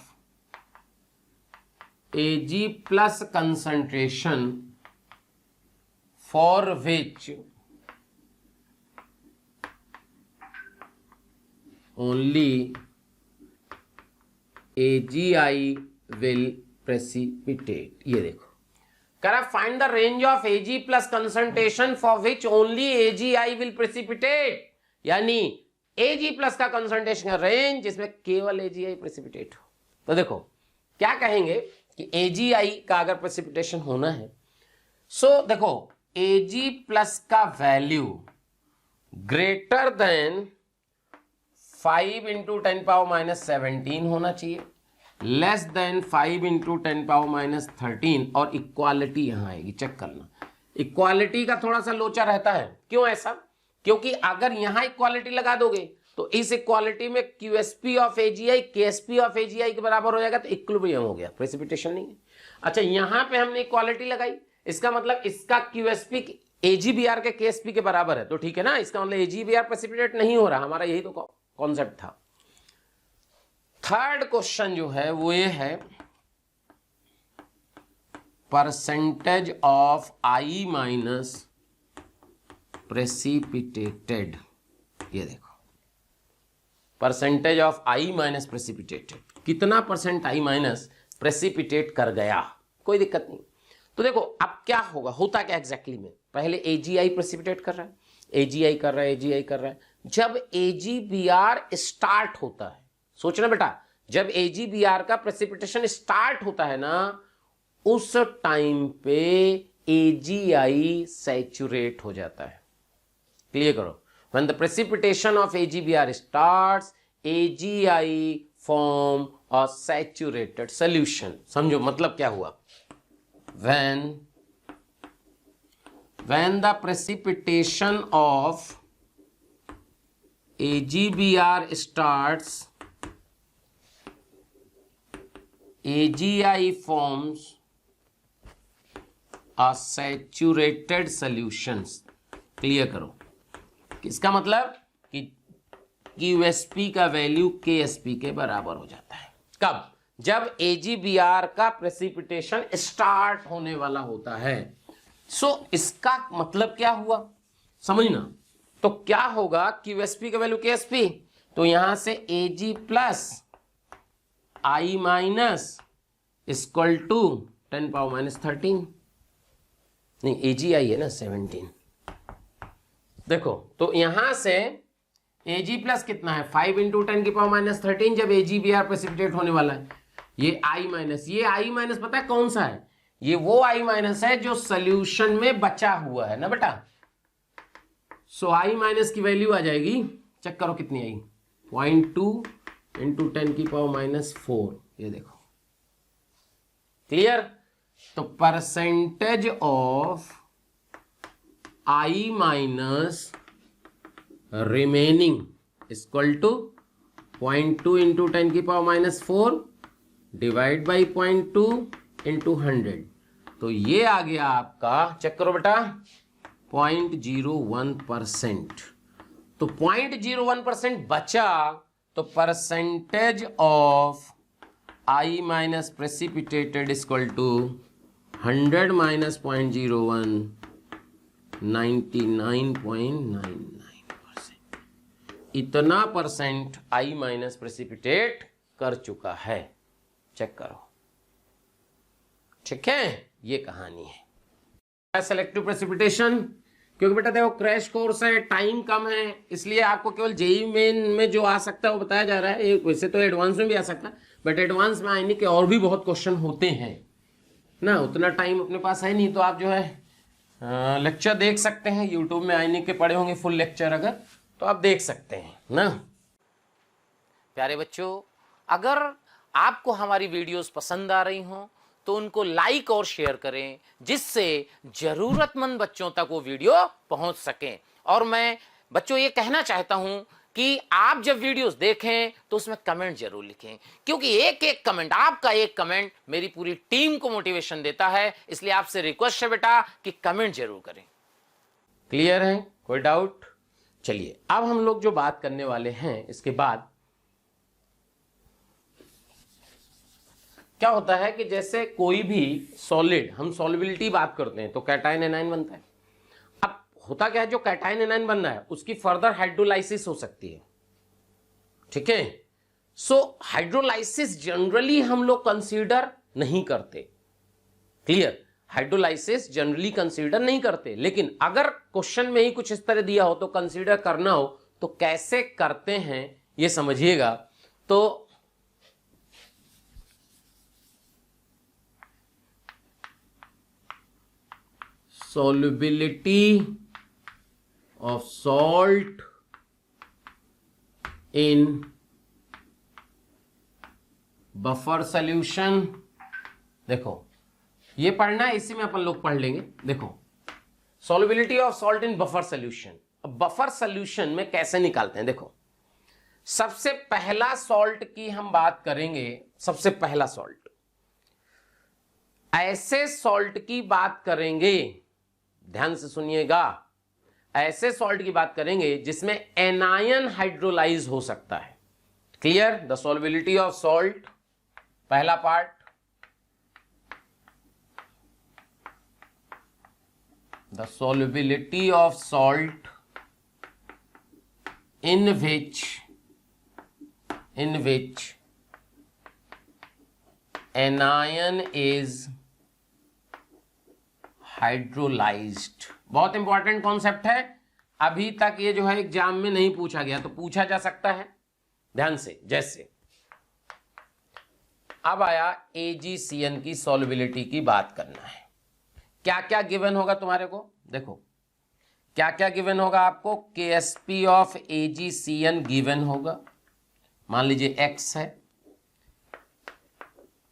Ag plus concentration for which only AgI will precipitate। ये देखो करा, find the range of Ag plus concentration for which only AgI will precipitate, यानी Ag प्लस का कंसंट्रेशन का रेंज जिसमें केवल AgI precipitate हो। तो देखो क्या कहेंगे कि AgI का अगर प्रेसिपिटेशन होना है, सो देखो Ag प्लस का value greater than 5 into 10 power -17 होना चाहिए, लेस देन 5 इंटू 10 पावर -13, और इक्वालिटी यहां आएगी। चेक करना, इक्वालिटी का थोड़ा सा लोचा रहता है। क्यों ऐसा, क्योंकि अगर यहां इक्वालिटी लगा दोगे तो इस इक्वालिटी में QSP of AgI KSP of AgI के बराबर हो जाएगा, तो इक्विलिब्रियम हो गया, प्रेसिपिटेशन नहीं है। अच्छा यहां पे हमने इक्वालिटी लगाई, इसका मतलब इसका QSP AgBr के KSP के बराबर है, तो ठीक है ना, इसका मतलब AgBr प्रेसिपिटेट नहीं हो रहा, हमारा यही तो कॉन्सेप्ट था। थर्ड क्वेश्चन जो है वो ये है, percentage of I minus precipitated. ये देखो, percentage of I minus precipitated, कितना परसेंट आई माइनस प्रेसिपिटेट कर गया, कोई दिक्कत नहीं। तो देखो अब क्या होगा, होता क्या एग्जैक्टली में, पहले एजीआई प्रेसिपिटेट कर रहा है, एजीआई कर रहा है, एजीआई कर रहा है। जब एजीबीआर स्टार्ट होता है, सोचना बेटा, जब एजीबीआर का प्रेसिपिटेशन स्टार्ट होता है ना, उस टाइम पे एजीआई सैचुरेट हो जाता है। क्लियर करो, when the precipitation of AgBr starts, AgI form a saturated solution। समझो मतलब क्या हुआ, when the precipitation of AgBr starts, AgI forms a saturated solutions। Clear करो, इसका मतलब कि QSP का वैल्यू KSP के बराबर हो जाता है। कब? जब AgBr का प्रेसिपिटेशन स्टार्ट होने वाला होता है। सो इसका मतलब क्या हुआ, समझना। तो क्या होगा, QSP का वैल्यू KSP, तो यहां से Ag plus I minus equal to 10 power minus 13, नहीं AgI है ना 17। देखो तो यहां से Ag प्लस कितना है 5 इंटू 10 की पावर माइनस 13, जब AgBr प्रेसिपिटेट होने वाला है। ये I माइनस, ये I माइनस पता है कौन सा है, ये वो I माइनस है जो सोल्यूशन में बचा हुआ है ना बेटा। सो I माइनस की वैल्यू आ जाएगी, चेक करो कितनी आई, 0.2 इंटू 10 की पावर माइनस 4। ये देखो, क्लियर। तो percentage of I minus remaining equal to 0.2 into 10 की power minus 4 divide by 0.2 into 100। तो ये आ गया आपका, चेक करो बेटा, 0.01%। तो 0.01% बचा, तो percentage of I minus precipitated equal to 100 minus 0.01, 99.99%। इतना परसेंट I माइनस प्रेसिपिटेट कर चुका है, चेक करो। ठीक है, ये कहानी है सेलेक्टिव प्रेसिपिटेशन। क्योंकि बेटा देखो क्रैश कोर्स है, टाइम कम है, इसलिए आपको केवल जेईई मेन में जो आ सकता है वो बताया जा रहा है। वैसे तो एडवांस में भी आ सकता है, बट एडवांस में आने के और भी बहुत क्वेश्चन होते हैं ना, उतना टाइम अपने पास है नहीं। तो आप जो है लेक्चर देख सकते हैं, यूट्यूब में आईने के पड़े होंगे फुल लेक्चर, अगर तो आप देख सकते हैं ना। प्यारे बच्चों, अगर आपको हमारी वीडियोस पसंद आ रही हों तो उनको लाइक और शेयर करें, जिससे जरूरतमंद बच्चों तक वो वीडियो पहुंच सकें। और मैं बच्चों ये कहना चाहता हूं कि आप जब वीडियोस देखें तो उसमें कमेंट जरूर लिखें, क्योंकि एक एक कमेंट, आपका एक कमेंट मेरी पूरी टीम को मोटिवेशन देता है। इसलिए आपसे रिक्वेस्ट है बेटा कि कमेंट जरूर करें। क्लियर है, कोई डाउट? चलिए अब हम लोग जो बात करने वाले हैं, इसके बाद क्या होता है कि जैसे कोई भी सॉलिड, हम सॉल्युबिलिटी बात करते हैं तो कैटायन एनायन बनता है। अब होता क्या है, जो कैटायन एनायन बन रहा है उसकी फर्दर हाइड्रोलाइसिस हो सकती है। ठीक है, सो हाइड्रोलाइसिस जनरली हम लोग कंसीडर नहीं करते। क्लियर, हाइड्रोलाइसिस जनरली कंसीडर नहीं करते, लेकिन अगर क्वेश्चन में ही कुछ इस तरह दिया हो तो कंसीडर करना हो तो कैसे करते हैं ये समझिएगा। तो solubility of salt in buffer solution, देखो ये पढ़ना है, इसी में अपन लोग पढ़ लेंगे। देखो solubility of salt in buffer solution, अब बफर सोल्यूशन में कैसे निकालते हैं। देखो सबसे पहला सॉल्ट की हम बात करेंगे, सबसे पहला सॉल्ट, ऐसे सॉल्ट की बात करेंगे, ध्यान से सुनिएगा, ऐसे सॉल्ट की बात करेंगे जिसमें एनायन हाइड्रोलाइज हो सकता है। Clear? The solubility of salt, पहला पार्ट, द solubility of salt in which anion is hydrolysed. बहुत इंपॉर्टेंट कॉन्सेप्ट है, अभी तक ये जो है एग्जाम में नहीं पूछा गया, तो पूछा जा सकता है ध्यान से। जैसे अब आया AgCN की सॉल्युबिलिटी की बात करना है, क्या क्या गिवन होगा तुम्हारे को, देखो क्या क्या गिवन होगा आपको। KSP ऑफ AgCN गिवन होगा, मान लीजिए X है।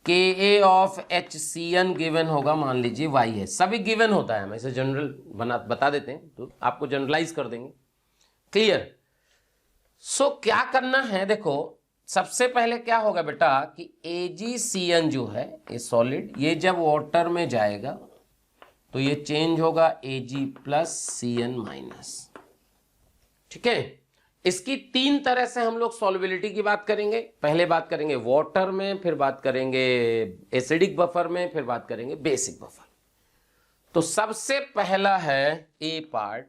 Ka ऑफ HCN गिवन होगा, मान लीजिए Y है। सभी गिवन होता है, हम इसे जनरल बता देते हैं तो आपको जनरलाइज कर देंगे। क्लियर? सो क्या करना है, देखो सबसे पहले क्या होगा बेटा कि AgCN जो है ये सॉलिड, ये जब वाटर में जाएगा तो ये चेंज होगा Ag प्लस CN माइनस। ठीक है, इसकी तीन तरह से हम लोग सॉल्युबिलिटी की बात करेंगे। पहले बात करेंगे वाटर में, फिर बात करेंगे एसिडिक बफर में, फिर बात करेंगे बेसिक बफर। तो सबसे पहला है ए पार्ट,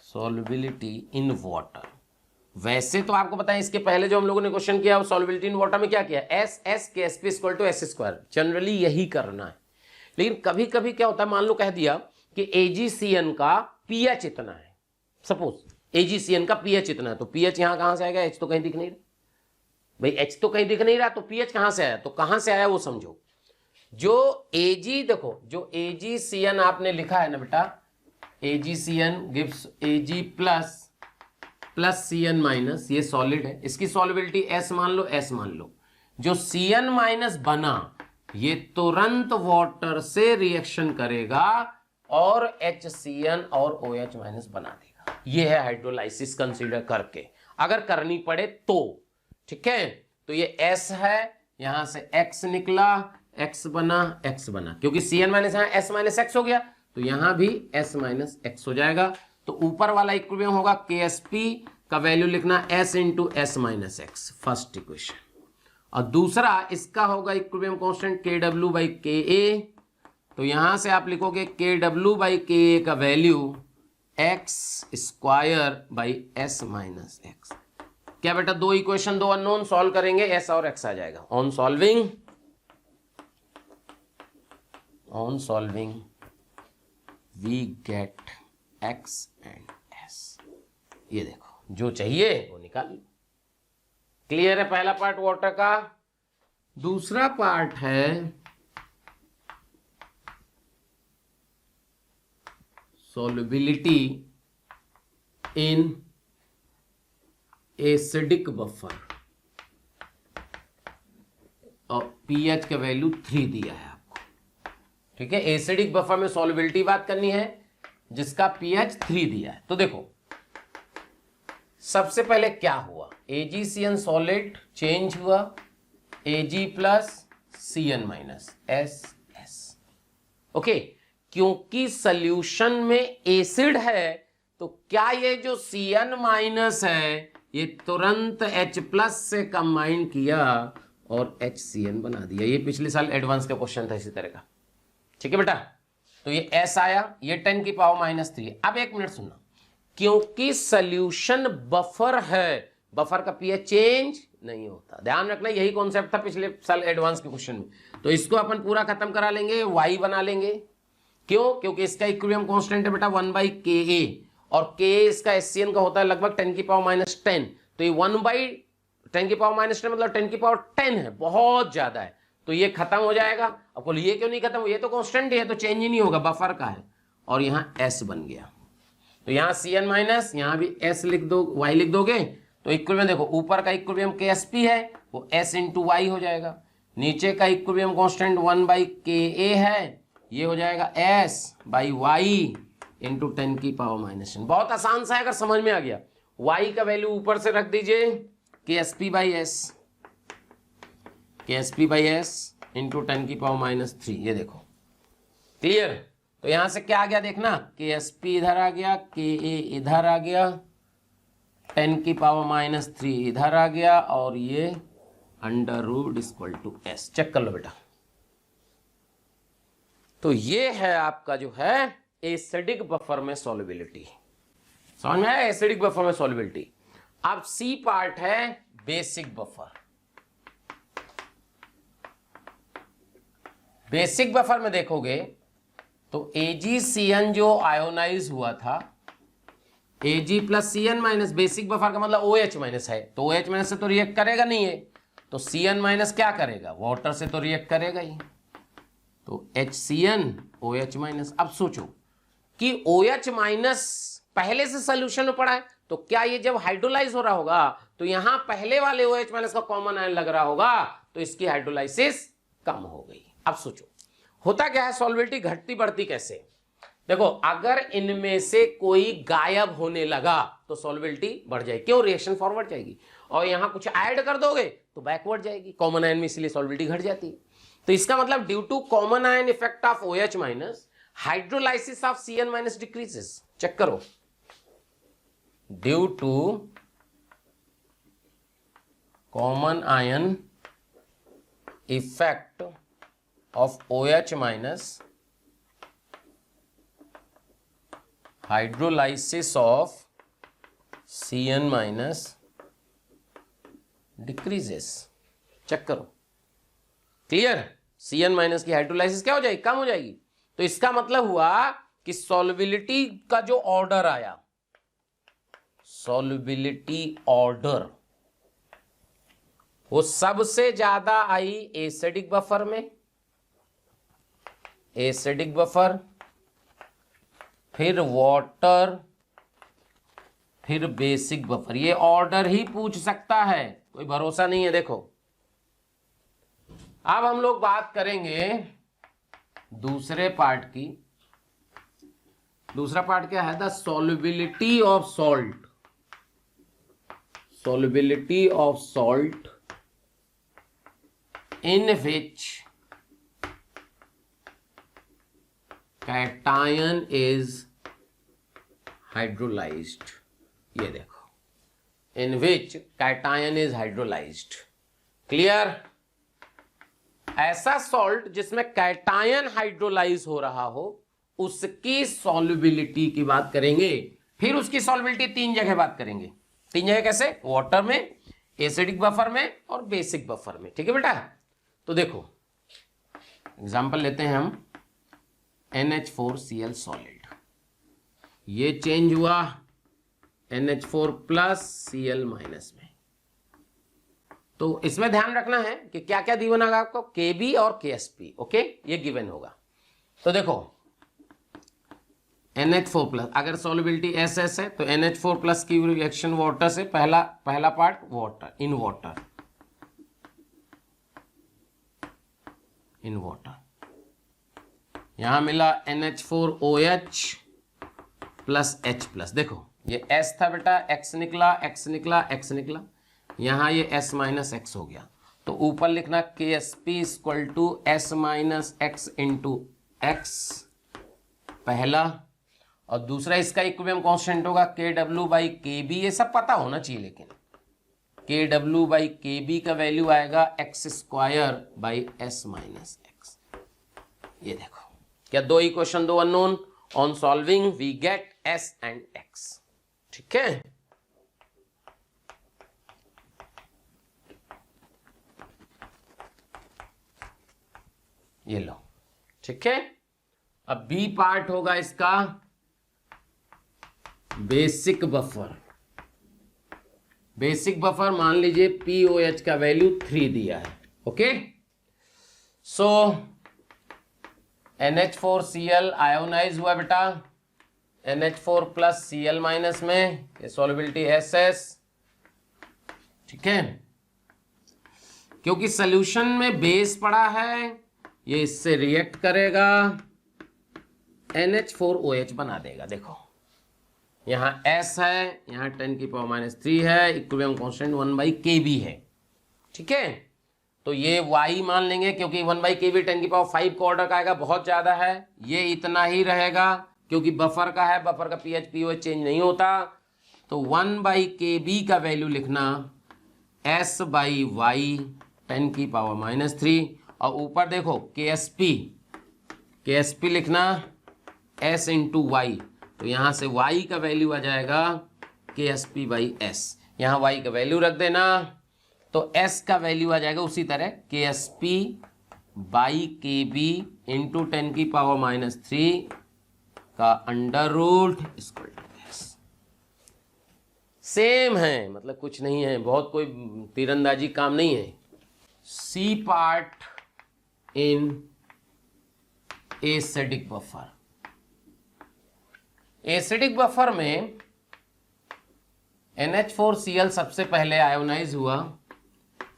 सॉल्युबिलिटी इन वाटर। वैसे तो आपको पता है इसके पहले जो हम लोगों ने क्वेश्चन किया वो सॉल्युबिलिटी इन वाटर में क्या किया, S KSP equal to S²। Generally यही करना है, लेकिन कभी कभी क्या होता है, मान लो कह दिया कि AgCN का pH इतना है, सपोज AgCN का pH इतना है, तो pH यहां कहां से आएगा, H तो कहीं दिख नहीं रहा भाई, H तो कहीं दिख नहीं रहा, तो pH कहां से आया, तो कहां से आया वो समझो। जो देखो जो AgCN आपने लिखा है ना बेटा, AgCN gives Ag plus CN minus, ये सॉलिड है, इसकी सॉल्युबिलिटी S मान लो, S मान लो। जो CN माइनस बना ये तुरंत वाटर से रिएक्शन करेगा और HCN और OH माइनस बना देगा। ये है हाइड्रोलाइसिस कंसीडर करके, अगर करनी पड़े तो। ठीक है, तो ये S है, यहां से X निकला, X बना, X बना, क्योंकि CN माइनस यहां S माइनस X हो गया, तो यहां भी S माइनस X हो जाएगा। तो ऊपर वाला इक्विलिब्रियम होगा KSP का वैल्यू लिखना S into S minus X, first equation. और दूसरा इसका होगा equilibrium constant KW by KA, तो यहां से आप लिखोगे KW बाई KA का value x² by S minus X. क्या बेटा, दो इक्वेशन, दो अननोन, सॉल्व करेंगे S और X आ जाएगा। On solving we get X and S। ये देखो जो चाहिए वो निकाल लो। क्लियर है पहला पार्ट वाटर का। दूसरा पार्ट है सॉल्युबिलिटी इन एसिडिक बफर, और pH का वैल्यू 3 दिया है आपको। ठीक है, एसिडिक बफर में सॉल्युबिलिटी बात करनी है जिसका pH 3 दिया है। तो देखो सबसे पहले क्या हुआ, AgCN सॉलिड चेंज हुआ Ag plus CN minus S। Okay, क्योंकि सॉल्यूशन में एसिड है तो क्या ये जो CN माइनस है ये तुरंत H प्लस से कंबाइन किया और HCN बना दिया। ये पिछले साल एडवांस का क्वेश्चन था इसी तरह का। ठीक है बेटा, तो ये S आया, ये 10 की पावर माइनस 3। अब एक मिनट सुनना, क्योंकि सॉल्यूशन बफर है, बफर का pH चेंज नहीं होता, ध्यान रखना, यही कॉन्सेप्ट था पिछले साल एडवांस के क्वेश्चन में। तो इसको अपन पूरा खत्म करा लेंगे, y बना लेंगे। क्यों? क्योंकि इसका इक्विलिब्रियम कांस्टेंट है बेटा 1/Ka, और Ka इसका HCN का होता है लगभग 10 की पावर माइनस 10। तो ये 1/10 की पावर माइनस 10 मतलब 10 की पावर 10 है, बहुत ज्यादा है, तो ये खत्म हो जाएगा। अब बोलो ये क्यों नहीं खत्म, ये तो कांस्टेंट है, तो चेंज ही नहीं होगा, बफर का है, और यहाँ S बन गया। तो यहाँ CN माइनस, यहाँ भी S लिख दो, Y लिख दोगे, तो इक्विलिब्रियम देखो, ऊपर का इक्विलिब्रियम KSP है वो S इंटू Y हो जाएगा, नीचे का इक्विलिब्रियम कांस्टेंट 1/Ka है, ये हो जाएगा S बाई Y इंटू 10 की पावर माइनस 10। बहुत आसान सा है अगर समझ में आ गया। Y का वैल्यू ऊपर से रख दीजिए KSP बाई S इंटू 10 की पावर माइनस 3। ये देखो क्लियर। तो यहां से क्या आ गया देखना, KSP इधर आ गया, KA इधर आ गया, 10⁻³ इधर आ गया, और ये √= चेक कर लो बेटा। तो ये है आपका जो है एसिडिक बफर में सॉल्युबिलिटी। समझ में आया, एसिडिक बफर में सॉल्युबिलिटी। अब सी पार्ट है बेसिक बफर। बेसिक बफर में देखोगे तो AgCN जो आयोनाइज हुआ था, Ag + Cn- बेसिक बफर का मतलब OH- है, तो OH- से तो रिएक्ट करेगा नहीं है, तो Cn- क्या करेगा, वाटर से तो रिएक्ट करेगा ही, तो HCN OH-। अब सोचो कि OH- पहले से सोल्यूशन में पड़ा है, तो क्या ये जब हाइड्रोलाइज हो रहा होगा तो यहां पहले वाले OH- का कॉमन आयन लग रहा होगा, तो इसकी हाइड्रोलाइसिस कम हो गई। अब सोचो होता क्या है, सॉल्युबिलिटी घटती बढ़ती कैसे। देखो अगर इनमें से कोई गायब होने लगा तो सॉल्युबिलिटी बढ़ जाएगी, क्यों, रिएक्शन फॉरवर्ड जाएगी, और यहां कुछ ऐड कर दोगे तो बैकवर्ड जाएगी, कॉमन आयन में, इसलिए सॉल्युबिलिटी घट जाती है। तो इसका मतलब due to common ion effect of OH- hydrolysis of Cn- decreases. Check करो, due to common ion effect of OH- hydrolysis of Cn- decreases। Check करो, क्लियर, Cn- की हाइड्रोलाइसिस क्या हो जाएगी, कम हो जाएगी। तो इसका मतलब हुआ कि सॉल्युबिलिटी का जो ऑर्डर आया, सॉल्युबिलिटी ऑर्डर, वो सबसे ज्यादा आई एसिडिक बफर में, एसिडिक बफर, फिर वाटर, फिर बेसिक बफर। ये ऑर्डर ही पूछ सकता है, कोई भरोसा नहीं है। देखो अब हम लोग बात करेंगे दूसरे पार्ट की। दूसरा पार्ट क्या है, the solubility of salt. Solubility of salt in which cation is hydrolyzed। ये देखो, in which cation is hydrolyzed। Clear, ऐसा सॉल्ट जिसमें कैटायन हाइड्रोलाइज हो रहा हो, उसकी सॉल्युबिलिटी की बात करेंगे। फिर उसकी सॉल्युबिलिटी तीन जगह बात करेंगे। तीन जगह कैसे, वाटर में, एसिडिक बफर में, और बेसिक बफर में। ठीक है बेटा, तो देखो एग्जांपल लेते हैं हम, NH4Cl सॉलिड, ये चेंज हुआ NH4+ Cl- में। तो इसमें ध्यान रखना है कि क्या क्या गिवन होगा आपको, Kb और KSP। ओके, ये गिवन होगा। तो देखो NH4+, अगर सॉल्युबिलिटी SS है तो NH4+ की रिएक्शन वाटर से, पहला part water, in water, in water, यहां मिला NH4OH + H+। देखो ये S था बेटा, X निकला, X निकला, X निकला, यहां ये S- X हो गया। तो ऊपर लिखना KSP = S- X × X पहला, और दूसरा इसका इक्विलिब्रियम कांस्टेंट होगा Kw/Kb। ये सब पता होना चाहिए, लेकिन Kw/Kb का वैल्यू आएगा x² / S-x। ये देखो, क्या दो इक्वेशन, दो unknown, on solving we get S and X। ठीक है, ये लो। ठीक है, अब बी पार्ट होगा इसका बेसिक बफर। बेसिक बफर मान लीजिए POH का वैल्यू 3 दिया है। ओके, सो NH4Cl आयोनाइज हुआ बेटा NH4+ Cl- में, ये सॉल्युबिलिटी SS। ठीक है, क्योंकि सॉल्यूशन में बेस पड़ा है, ये इससे रिएक्ट करेगा, NH4OH बना देगा। देखो यहां S है, यहां 10⁻³ है, इक्विलिब्रियम कांस्टेंट 1/Kb है। ठीक है, तो ये y मान लेंगे क्योंकि 1/kb 10⁵ का ऑर्डर का आएगा, बहुत ज़्यादा है। ये इतना ही रहेगा क्योंकि बफर का है, बफर का pH pOH चेंज नहीं होता। तो 1/kb का वैल्यू लिखना s/y 10⁻³ और ऊपर देखो KSP लिखना s इंटू वाई। तो यहाँ से y का वैल्यू आ जाएगा KSP/s। यहाँ y का वैल्यू रख देना, तो s का वैल्यू आ जाएगा उसी तरह KSP/kb इंटू 10⁻³ का √√। सेम है, मतलब कुछ नहीं है, बहुत कोई तीरंदाजी काम नहीं है। C part in acidic buffer. Acidic buffer में NH4Cl सबसे पहले आयोनाइज हुआ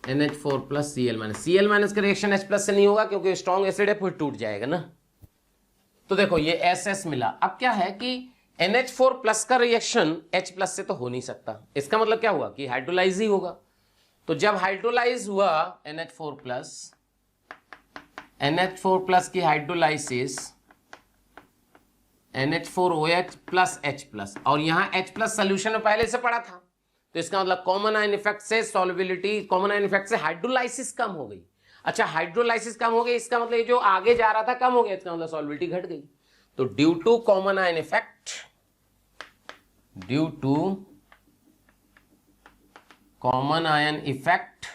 NH4+Cl-। Cl- का रिएक्शन H+ से नहीं होगा क्योंकि स्ट्रॉन्ग एसिड है, फिर टूट जाएगा ना। तो देखो ये SS मिला। अब क्या है कि NH4+ का रिएक्शन H+ से तो हो नहीं सकता। इसका मतलब क्या हुआ कि हाइड्रोलाइज ही होगा। तो जब हाइड्रोलाइज हुआ NH4+ की हाइड्रोलाइसिस NH4OH प्लस H+, और यहां H+ सोल्यूशन में पहले से पड़ा था, तो इसका मतलब कॉमन आयन इफेक्ट से सॉल्युबिलिटी, कॉमन आयन इफेक्ट से हाइड्रोलाइसिस कम हो गई। अच्छा, हाइड्रोलाइसिस कम हो गई, इसका मतलब जो आगे जा रहा था कम हो गया, इसका मतलब सॉल्युबिलिटी घट गई। तो due to common ion effect,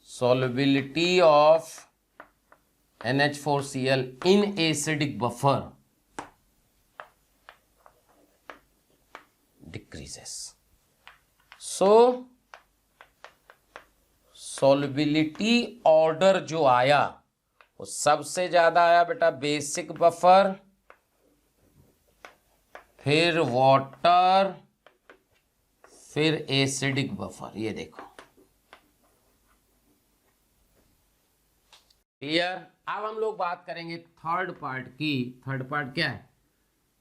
solubility of NH4Cl in acidic buffer decreases. So solubility order जो आया वो सबसे ज्यादा आया बेटा बेसिक बफर, फिर वाटर, फिर एसिडिक बफर। ये देखो क्लियर। अब हम लोग बात करेंगे थर्ड पार्ट की। थर्ड पार्ट क्या है?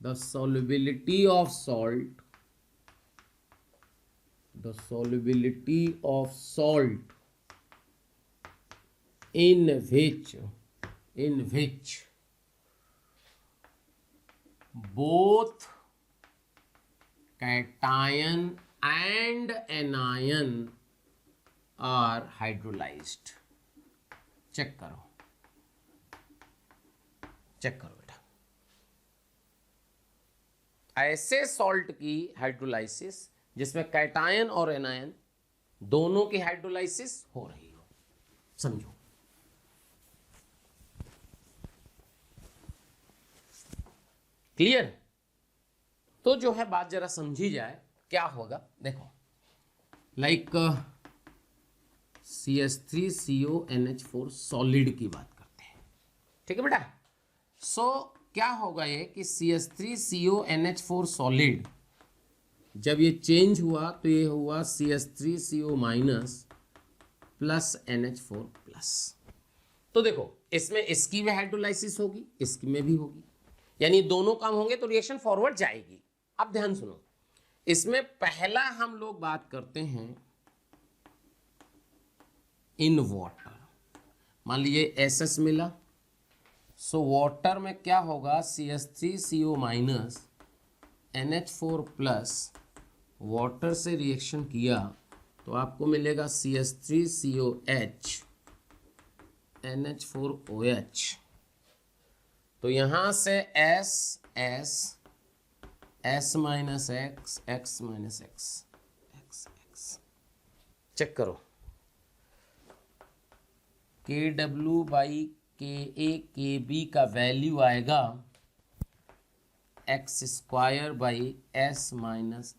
The solubility of salt in which both cation and anion are hydrolyzed। Check करो बेटा, ऐसे सॉल्ट की हाइड्रोलाइसिस जिसमें कैटायन और एनायन दोनों की हाइड्रोलाइसिस हो रही हो, समझो। क्लियर? तो जो है बात जरा समझी जाए, क्या होगा देखो, लाइक CH3CONH4 सॉलिड की बात करते हैं, ठीक है बेटा। सो क्या होगा ये कि CH3CONH4 सॉलिड जब ये चेंज हुआ तो ये हुआ CH3CO- प्लस NH4+। तो देखो इसमें इसकी भी हाइड्रोलाइसिस होगी, इसकी में भी होगी, यानी दोनों काम होंगे तो रिएक्शन फॉरवर्ड जाएगी। अब ध्यान सुनो, इसमें पहला हम लोग बात करते हैं इन वाटर। मान लीजिए SS मिला, सो वाटर में क्या होगा, CH3CO- NH4+ वाटर से रिएक्शन किया तो आपको मिलेगा CH3COH NH4OH। तो यहां से S S minus X X minus X X X। Check करो, KW/KA/KB का वैल्यू आएगा x² S -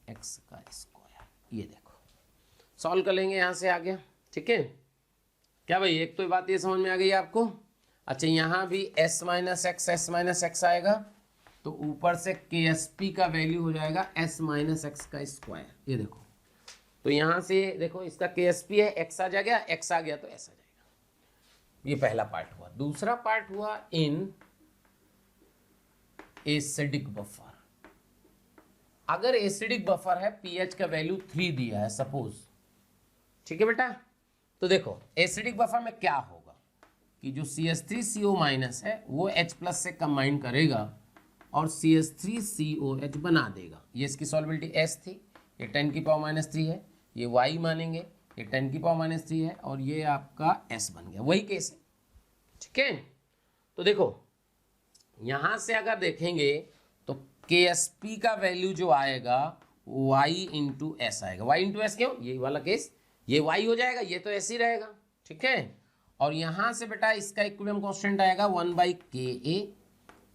x²। ये देखो सॉल्व कर लेंगे, यहां से आ गया, ठीक है क्या भाई? एक तो बात ये समझ में आ गई आपको। अच्छा, यहां भी S - x आएगा, तो ऊपर से KSP का वैल्यू हो जाएगा S - x²। ये देखो, तो यहां से देखो इसका KSP है, x आ जाएगा, x आ गया तो S आ जाएगा। ये पहला पार्ट हुआ। दूसरा पार्ट हुआ इन एसिडिक बफर। अगर एसिडिक बफर है, पीएच का वैल्यू 3 दिया है सपोज, ठीक है बेटा, तो देखो एसिडिक बफर में क्या होगा कि जो CH3CO- है वो H+ से कंबाइन करेगा और CH3COH बना देगा। ये इसकी सॉल्युबिलिटी S थी, ये 10⁻³ है, ये Y मानेंगे, ये 10⁻³ है और ये आपका S बन गया, वही केस है, ठीक है। तो देखो यहां से अगर देखेंगे तो KSP का वैल्यू जो आएगा Y इंटू एस आएगा। Y इंटू एस क्यों, ये वाला केस, ये Y हो जाएगा, ये तो S ही रहेगा, ठीक है। और यहां से बेटा इसका इक्विलिब्रियम कांस्टेंट आएगा 1/KA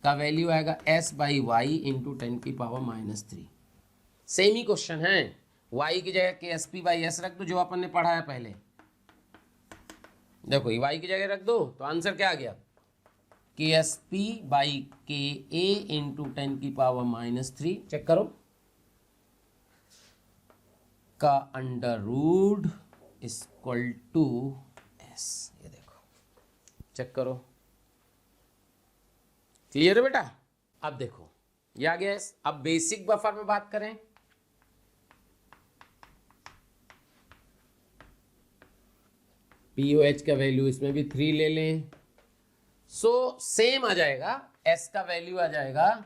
का वैल्यू आएगा S/Y इंटू 10⁻³ सेम ही क्वेश्चन है। Y की जगह KSP/S रख दो, जो अपन ने पढ़ा है पहले, देखो ये Y की जगह रख दो तो आंसर क्या आ गया, KSP/KA इंटू 10⁻³ चेक करो का under root equal to S। ये देखो चेक करो, क्लियर है बेटा। अब देखो ये आ गया S। अब बेसिक बफर में बात करें, POH का वैल्यू इसमें भी 3 ले लें, सो सेम आ जाएगा, S का वैल्यू आ जाएगा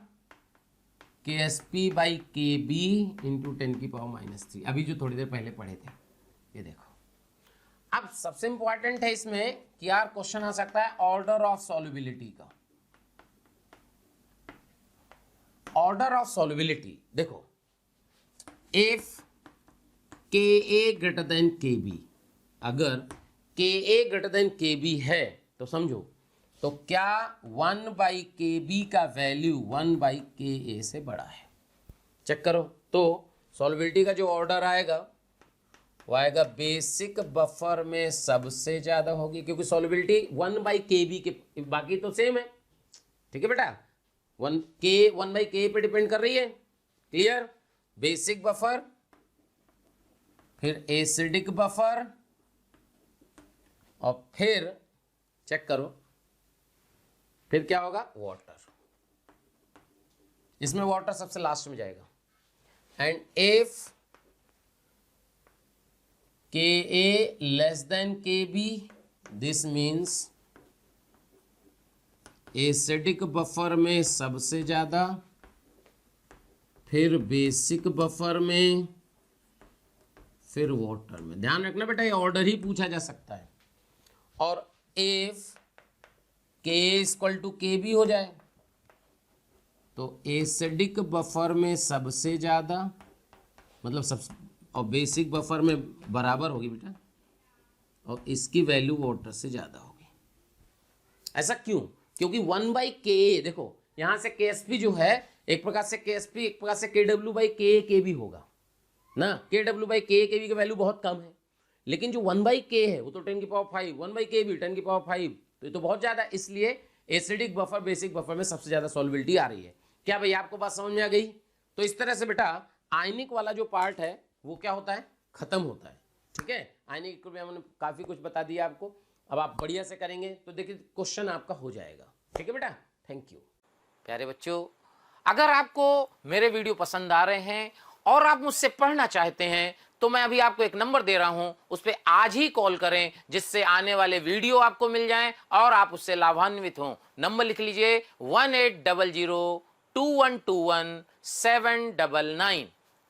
KSP/KB इंटू 10⁻³ अभी जो थोड़ी देर पहले पढ़े थे। ये देखो अब सबसे इंपॉर्टेंट है इसमें कि यार क्वेश्चन आ सकता है ऑर्डर ऑफ सॉल्युबिलिटी का। ऑर्डर ऑफ सॉल्युबिलिटी देखो, if KA greater than KB, अगर KA greater than KB है तो समझो तो क्या 1/KB का वैल्यू 1/KA से बड़ा है। चेक करो तो सॉल्युबिलिटी का जो ऑर्डर आएगा वो आएगा बेसिक बफर में सबसे ज्यादा होगी, क्योंकि सॉल्युबिलिटी 1/KB के, बाकी तो सेम है, ठीक है बेटा, 1/K पे डिपेंड कर रही है, क्लियर। बेसिक बफर, फिर एसिडिक बफर, और फिर चेक करो फिर क्या होगा, वाटर। इसमें वाटर सबसे लास्ट में जाएगा। And if KA less than KB, this means acidic buffer में सबसे ज्यादा, फिर बेसिक बफर में, फिर वाटर में। ध्यान रखना बेटा ये ऑर्डर ही पूछा जा सकता है। और इफ K=KB हो जाए तो एसिडिक बफर में सबसे ज्यादा, मतलब सब, और बेसिक बफर में बराबर होगी बेटा, और इसकी वैल्यू वाटर से ज्यादा होगी। ऐसा क्यों, क्योंकि 1/KA देखो यहां से KSP जो है एक प्रकार से KSP, एक प्रकार से KW/KA होगा ना। KW/KA की वैल्यू बहुत कम है, लेकिन जो 1/K है वो तो 10⁵, 1/KB 10⁵, तो ये तो बहुत ज्यादा, इसलिए एसिडिक बफर बेसिक बफर में सबसे ज्यादा सॉल्युबिलिटी आ रही है। क्या भाई आपको बात समझ में आ गई। तो इस तरह से बेटा आयनिक वाला जो पार्ट है वो क्या होता है, खत्म होता है, ठीक है। आयनिक इक्विलिब्रियम हमने काफी कुछ बता दिया आपको, अब आप बढ़िया से करेंगे तो देखिए क्वेश्चन आपका हो जाएगा, ठीक है बेटा। Thank you. प्यारे बच्चों, अगर आपको मेरे वीडियो पसंद आ रहे हैं और आप मुझसे पढ़ना चाहते हैं तो मैं अभी आपको एक नंबर दे रहा हूं, उस पर आज ही कॉल करें, जिससे आने वाले वीडियो आपको मिल जाएं और आप उससे लाभान्वित हों। नंबर लिख लीजिए 1800 2121 799।